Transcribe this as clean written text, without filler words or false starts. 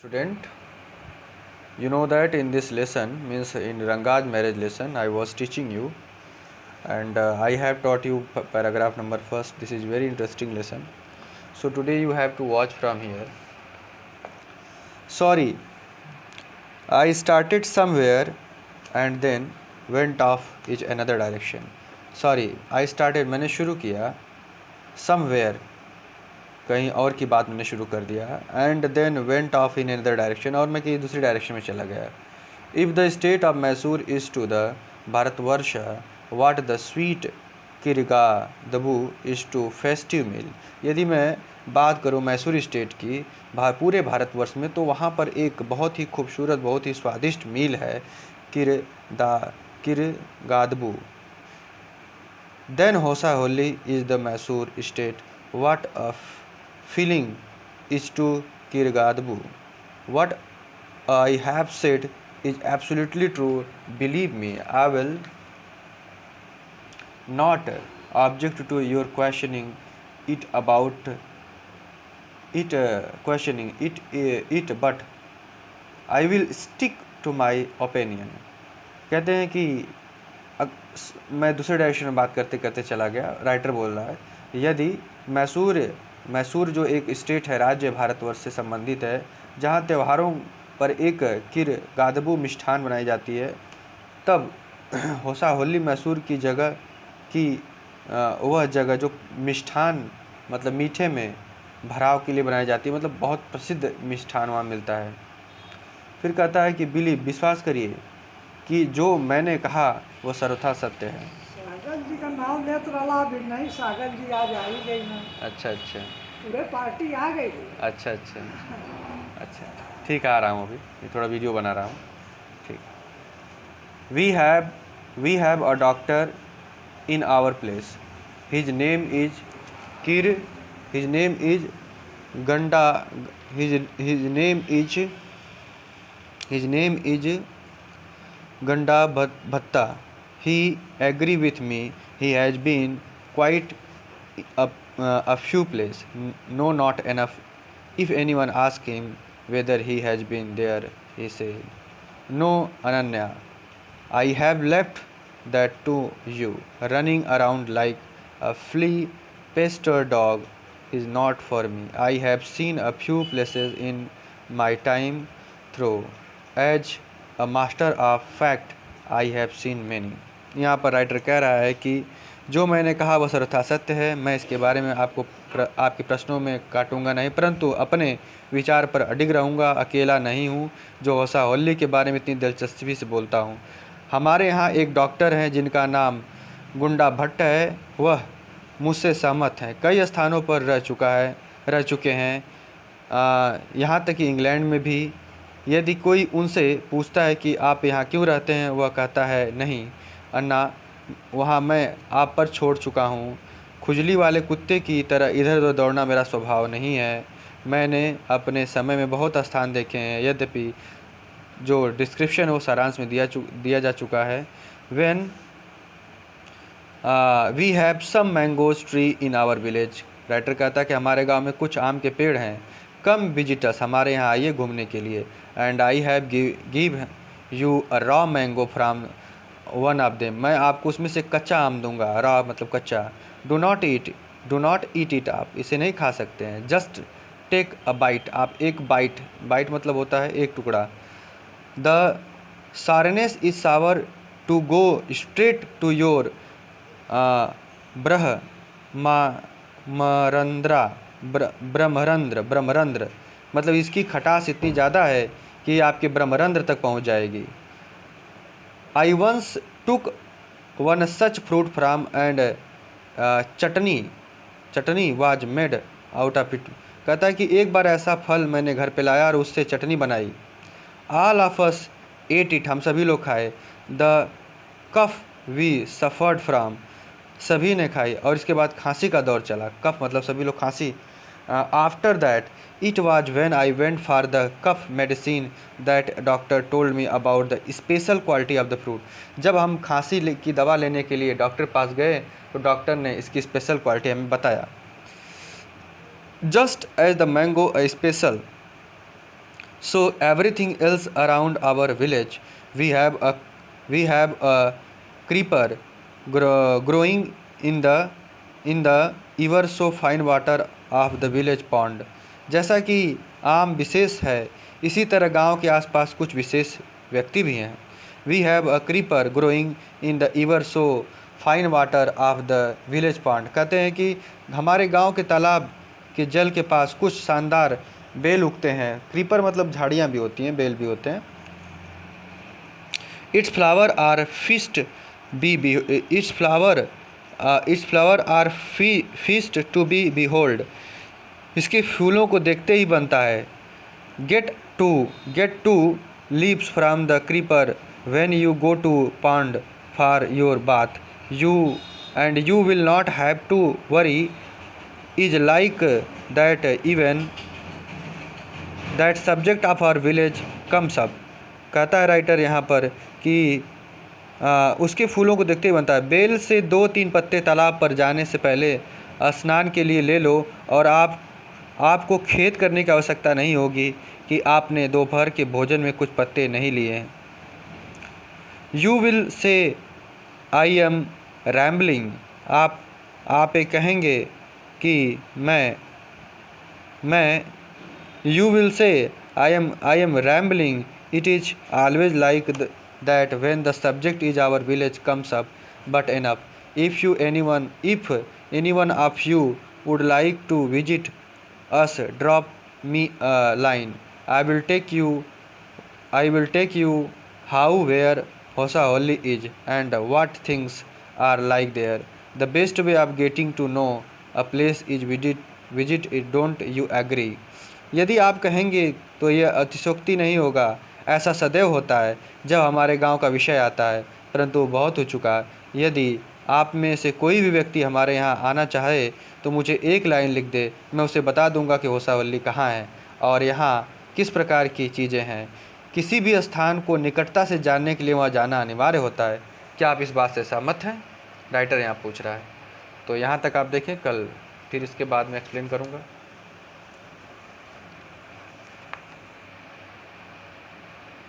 Student, you know that in this lesson, means in Rangaj marriage lesson, I was teaching you, and I have taught you paragraph number first. This is very interesting lesson. So today you have to watch from here. Sorry, I started somewhere and then went off in another direction. Sorry, I started, मैंने शुरू किया somewhere, कहीं और की बात मैंने शुरू कर दिया, and then went off in another direction, और मैं कहीं दूसरी डायरेक्शन में चला गया. If the state of Mysore is to the Bharatvarsh what the sweet kirgadbu is to festive meal. यदि मैं बात करूँ मैसूर स्टेट की पूरे भारतवर्ष में, तो वहाँ पर एक बहुत ही खूबसूरत, बहुत ही स्वादिष्ट मील है, किरगादबू. देन होसा Holi is the Mysore state what a feeling is to Kirgadbu. What I have said is absolutely true. Believe me, I will not object to your questioning it about it, but I will stick to my opinion. कहते हैं कि मैं दूसरे direction में बात करते करते चला गया. राइटर बोल रहा है, यदि मैसूर जो एक स्टेट है, राज्य भारतवर्ष से संबंधित है, जहाँ त्योहारों पर एक किरगादबू मिष्ठान बनाई जाती है, तब होसा होली मैसूर की जगह की वह जगह जो मिष्ठान मतलब मीठे में भराव के लिए बनाई जाती है, मतलब बहुत प्रसिद्ध मिष्ठान वहाँ मिलता है. फिर कहता है कि बिलीव, विश्वास करिए कि जो मैंने कहा वह सर्वथा सत्य है. सागर जी का नाम लेत रहा भी नहीं, सागर जी आज आ ही गई ना. अच्छा अच्छा पूरे पार्टी आ गई. अच्छा अच्छा अच्छा ठीक है, आ रहा हूँ अभी, ये थोड़ा वीडियो बना रहा हूँ. ठीक. We have a doctor in our place. His name is Ganda. His name is Ganda Bhatta. He agree with me. He has been quite a few places. No, not enough. If anyone asks him whether he has been there, he said, "No, Ananya. I have left that to you. Running around like a flea-pestered dog is not for me. I have seen a few places in my time through. As a master of fact, I have seen many." यहाँ पर writer कह रहा है कि जो मैंने कहा वह सर्वथा सत्य है. मैं इसके बारे में आपके प्रश्नों में काटूंगा नहीं, परंतु अपने विचार पर अडिग रहूँगा. अकेला नहीं हूँ जो होसा होली के बारे में इतनी दिलचस्पी से बोलता हूँ. हमारे यहाँ एक डॉक्टर हैं जिनका नाम गुंडा भट्ट है. वह मुझसे सहमत हैं. कई स्थानों पर रह चुके हैं, यहाँ तक कि इंग्लैंड में भी. यदि कोई उनसे पूछता है कि आप यहाँ क्यों रहते हैं, वह कहता है, नहीं अन्ना, वहाँ मैं आप पर छोड़ चुका हूँ. खुजली वाले कुत्ते की तरह इधर उधर दौड़ना मेरा स्वभाव नहीं है. मैंने अपने समय में बहुत स्थान देखे हैं, यद्यपि जो डिस्क्रिप्शन है वो सारांश में दिया जा चुका है. When we have some mangoes tree in our village. Writer कहता है कि हमारे गांव में कुछ आम के पेड़ हैं. कम विजिटर्स, हमारे यहाँ आइए घूमने के लिए. And I have give you a raw mango from one of them. मैं आपको उसमें से कच्चा आम दूंगा. रॉ मतलब कच्चा. Do not eat it. आप इसे नहीं खा सकते हैं. Just take a bite. आप एक बाइट मतलब होता है एक टुकड़ा. The sourness is sour to go straight to your brahmarandhra. मतलब इसकी खटास इतनी ज़्यादा है कि आपके ब्रह्मरंध्र तक पहुंच जाएगी. I once took one such fruit from and chutney was made out of it. कहता है कि एक बार ऐसा फल मैंने घर पे लाया और उससे चटनी बनाई. All of us ate it. हम सभी लोग खाए. The cough we suffered from. सभी ने खाई. और इसके बाद खांसी का दौर चला. कफ मतलब सभी लोग खांसी. After that, it was when I went for the cough medicine that doctor told me about the special quality of the fruit. जब हम खांसी की दवा लेने के लिए डॉक्टर पास गए, तो डॉक्टर ने इसकी स्पेशल क्वालिटी हमें बताया. Just as the mango a special So everything else around our village, we have a creeper growing in the ever so fine water of the village pond. जैसा कि आम विशेष है, इसी तरह गांव के आसपास कुछ विशेष व्यक्ति भी हैं. We have a creeper growing in the ever so fine water of the village pond. कहते हैं कि हमारे गांव के तालाब के जल के पास कुछ शानदार बेल उगते हैं. क्रीपर मतलब झाड़ियाँ भी होती हैं, बेल भी होते हैं. Its flower are feast to be behold. इसके फूलों को देखते ही बनता है. Get two leaves from the creeper when you go to pond for your bath. You will not have to worry. Is like that even that subject of our village comes up. कहता है writer यहाँ पर कि उसके फूलों को देखते ही बनता है. बेल से 2-3 पत्ते तालाब पर जाने से पहले स्नान के लिए ले लो और आपको खेद करने की आवश्यकता नहीं होगी कि आपने दोपहर के भोजन में कुछ पत्ते नहीं लिए हैं. You will say I am rambling. आप ये कहेंगे कि मैं you will say I am rambling. It is always like that when the subject is our village comes up. But enough. If anyone of you would like to visit us, drop me a line. I will take you how where Hosaholli is and what things are like there. The best way of getting to know a place is visit it. Don't you agree? यदि आप कहेंगे तो यह अतिशयोक्ति नहीं होगा. ऐसा सदैव होता है जब हमारे गांव का विषय आता है, परंतु बहुत हो चुका. यदि आप में से कोई भी व्यक्ति हमारे यहाँ आना चाहे तो मुझे एक लाइन लिख दे. मैं उसे बता दूंगा कि होसावल्ली कहाँ है और यहाँ किस प्रकार की चीज़ें हैं. किसी भी स्थान को निकटता से जानने के लिए वहाँ जाना अनिवार्य होता है. क्या आप इस बात से सहमत हैं? राइटर यहाँ पूछ रहा है. तो यहाँ तक आप देखें. कल फिर इसके बाद में एक्सप्लेन करूँगा.